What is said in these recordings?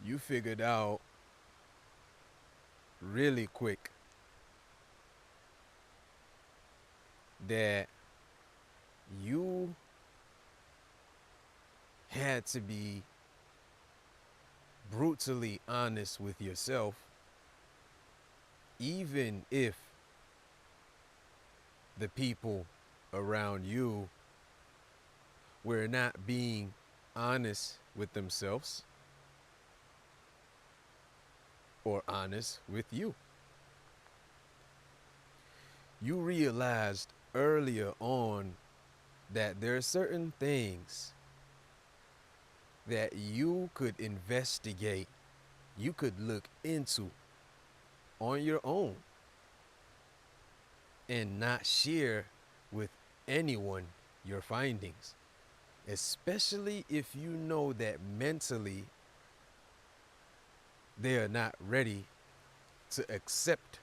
you figured out really quick that you had to be brutally honest with yourself, even if the people around you were not being honest with themselves or honest with you. You realized earlier on that there are certain things that you could investigate, you could look into on your own and not share with anyone your findings, especially if you know that mentally they are not ready to accept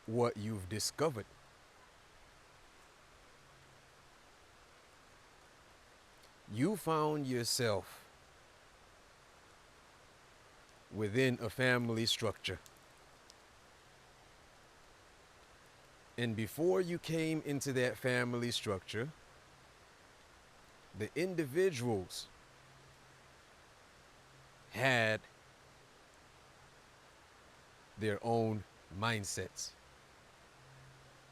what you've discovered. You found yourself within a family structure. And before you came into that family structure, the individuals had their own mindsets.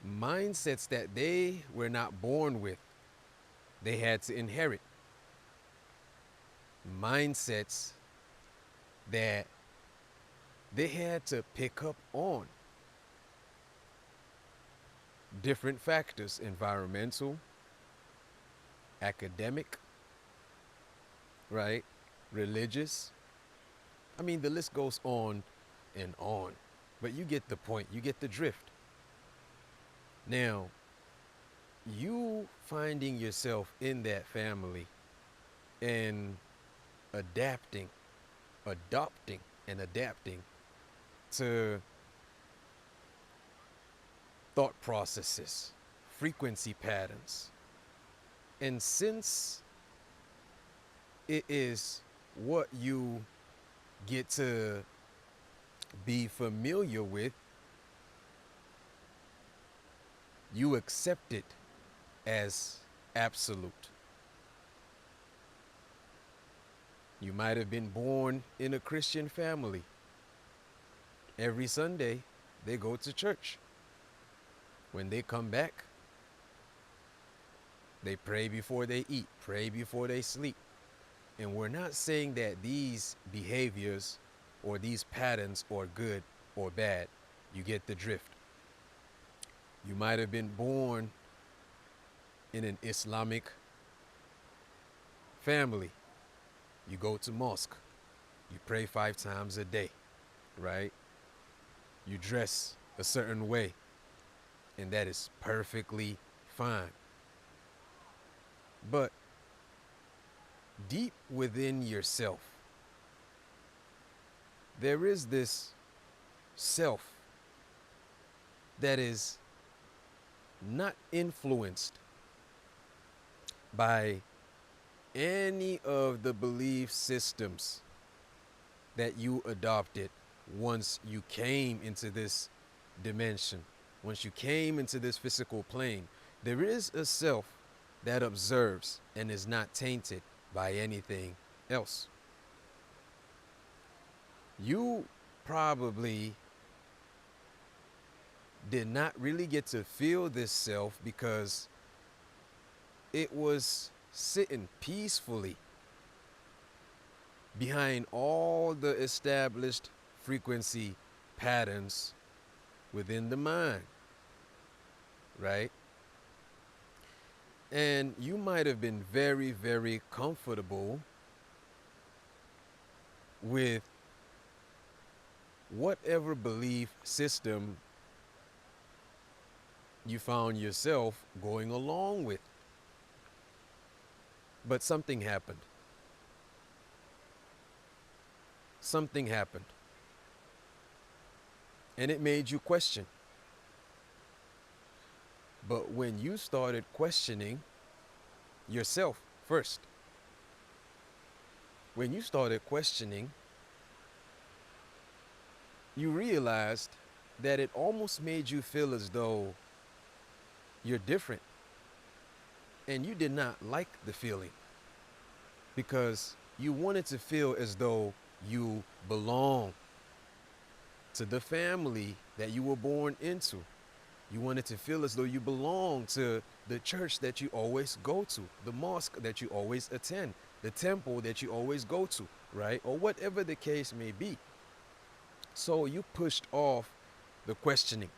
Mindsets that they were not born with, they had to inherit. Mindsets that they had to pick up on. Different factors: environmental, academic, right? Religious. I mean, the list goes on and on. But you get the point, you get the drift. Now, you finding yourself in that family and adapting, adopting, and adapting to thought processes, frequency patterns. And since it is what you get to be familiar with, you accept it as absolute. You might have been born in a Christian family. Every Sunday, they go to church. When they come back, they pray before they eat, pray before they sleep. And we're not saying that these behaviors or these patterns are good or bad. You get the drift. You might have been born in an Islamic family. You go to mosque. You pray 5 times a day, right? You dress a certain way, and that is perfectly fine. But deep within yourself, there is this self that is not influenced by any of the belief systems that you adopted once you came into this dimension, once you came into this physical plane. There is a self that observes and is not tainted by anything else. You probably did not really get to feel this self because it was sitting peacefully behind all the established frequency patterns within the mind, right? And you might have been very, very comfortable with whatever belief system you found yourself going along with. But something happened. Something happened. And it made you question. But when you started questioning yourself first, when you started questioning, you realized that it almost made you feel as though you're different. And you did not like the feeling because you wanted to feel as though you belong to the family that you were born into. You wanted to feel as though you belong to the church that you always go to, the mosque that you always attend, the temple that you always go to, right? Or whatever the case may be. So you pushed off the questioning.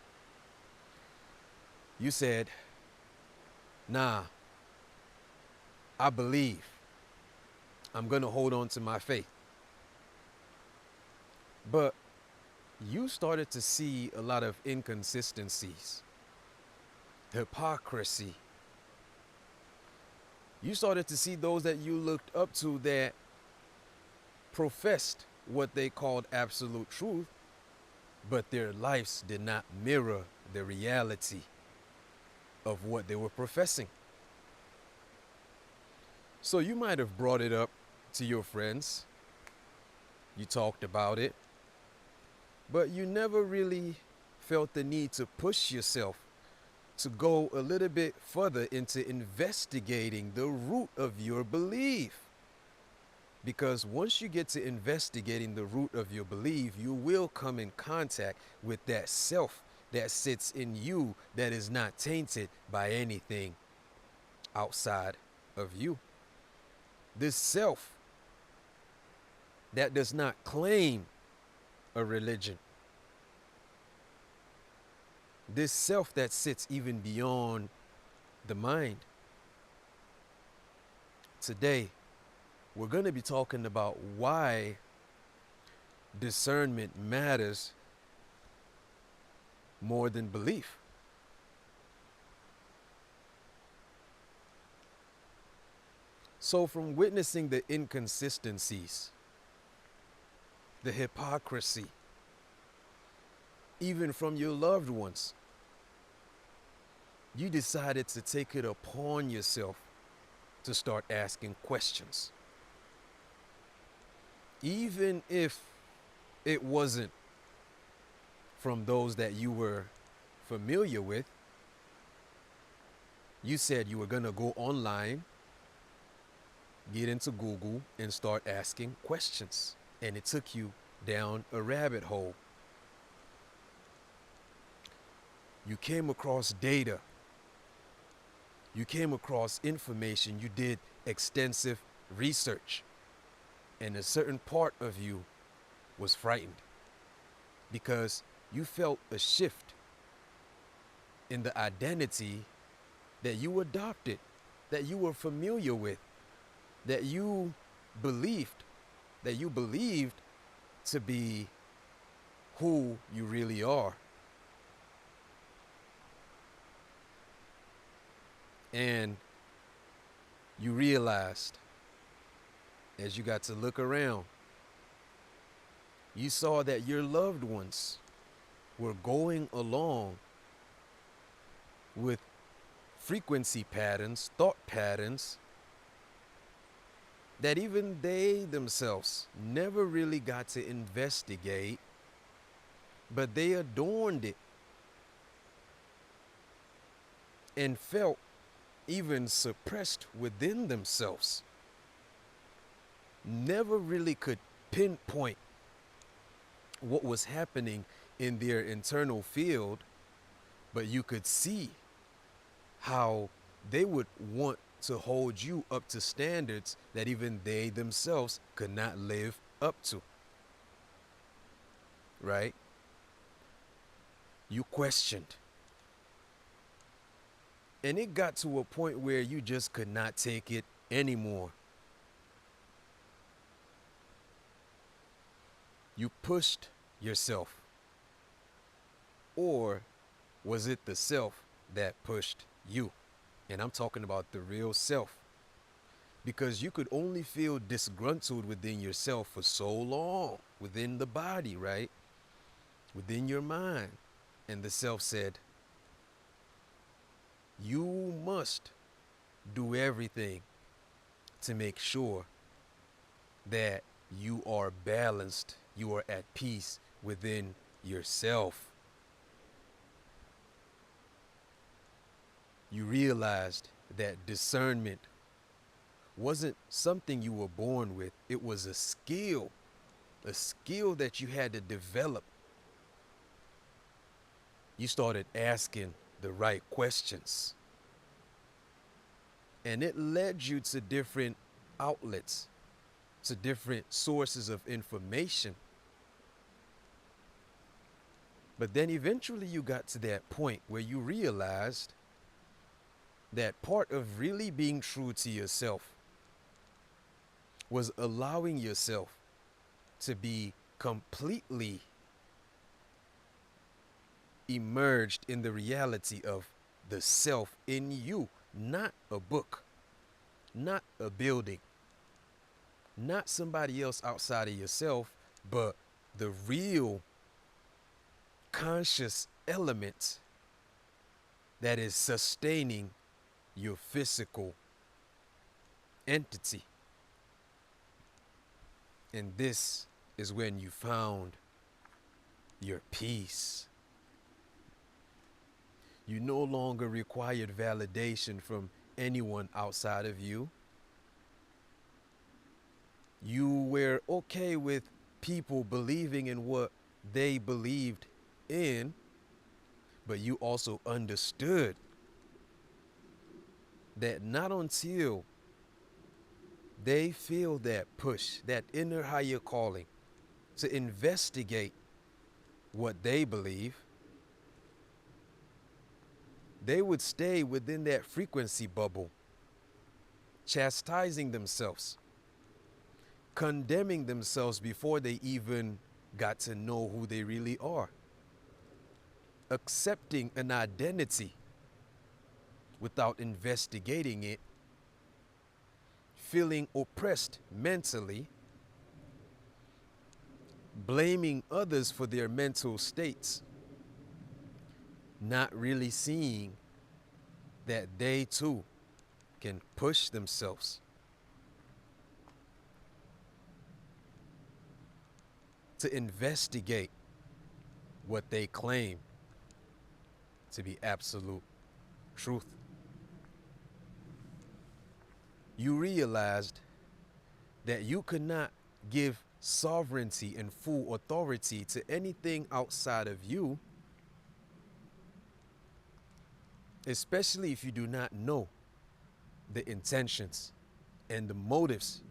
You said, nah, I believe. I'm going to hold on to my faith. But you started to see a lot of inconsistencies, hypocrisy. You started to see those that you looked up to that professed what they called absolute truth, but their lives did not mirror the reality of what they were professing. So you might have brought it up to your friends. You talked about it, but you never really felt the need to push yourself to go a little bit further into investigating the root of your belief. Because once you get to investigating the root of your belief, you will come in contact with that self that sits in you that is not tainted by anything outside of you. This self that does not claim a religion. This self that sits even beyond the mind. Today, we're going to be talking about why discernment matters more than belief. So, from witnessing the inconsistencies, the hypocrisy, even from your loved ones, you decided to take it upon yourself to start asking questions. Even if it wasn't from those that you were familiar with, you said you were going to go online, get into Google, and start asking questions. And it took you down a rabbit hole. You came across data. You came across information. You did extensive research. And a certain part of you was frightened because you felt a shift in the identity that you adopted, that you were familiar with, that you believed to be who you really are. And you realized, as you got to look around, you saw that your loved ones were going along with frequency patterns, thought patterns, that even they themselves never really got to investigate, but they adorned it and felt even suppressed within themselves. Never really could pinpoint what was happening in their internal field, but you could see how they would want to hold you up to standards that even they themselves could not live up to. Right? You questioned. And it got to a point where you just could not take it anymore. You pushed yourself. Or was it the self that pushed you? And I'm talking about the real self. Because you could only feel disgruntled within yourself for so long, within the body, right? Within your mind. And the self said, you must do everything to make sure that you are balanced, you are at peace within yourself. You realized that discernment wasn't something you were born with, it was a skill that you had to develop. You started asking the right questions, and it led you to different outlets, to different sources of information. But then eventually you got to that point where you realized that part of really being true to yourself was allowing yourself to be completely emerged in the reality of the self in you, not a book, not a building, not somebody else outside of yourself, but the real conscious element that is sustaining your physical entity. And this is when you found your peace. You no longer required validation from anyone outside of you. You were okay with people believing in what they believed in, but you also understood that not until they feel that push, that inner higher calling to investigate what they believe, they would stay within that frequency bubble, chastising themselves, condemning themselves before they even got to know who they really are, accepting an identity without investigating it, feeling oppressed mentally, blaming others for their mental states, not really seeing that they too can push themselves to investigate what they claim to be absolute truth. You realized that you could not give sovereignty and full authority to anything outside of you, especially if you do not know the intentions and the motives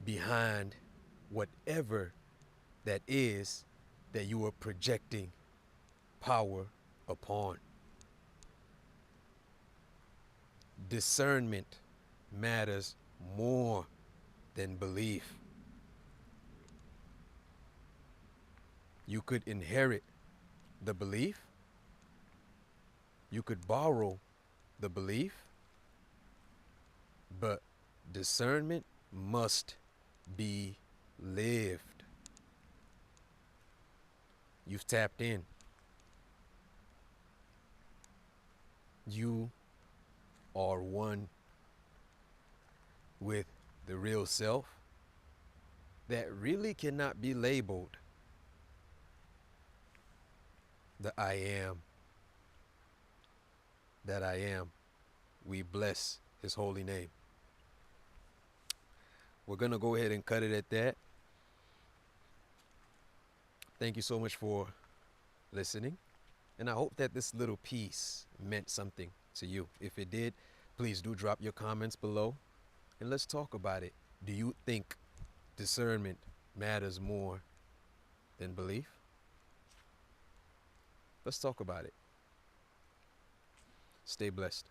behind whatever that is that you are projecting power upon. Discernment matters more than belief. You could inherit the belief, you could borrow the belief, but discernment must be lived. You've tapped in. You are one with the real self that really cannot be labeled the I am that I am. We bless his holy name. We're going to go ahead and cut it at that. Thank you so much for listening. And I hope that this little piece meant something to you. If it did, please do drop your comments below and let's talk about it. Do you think discernment matters more than belief? Let's talk about it. Stay blessed.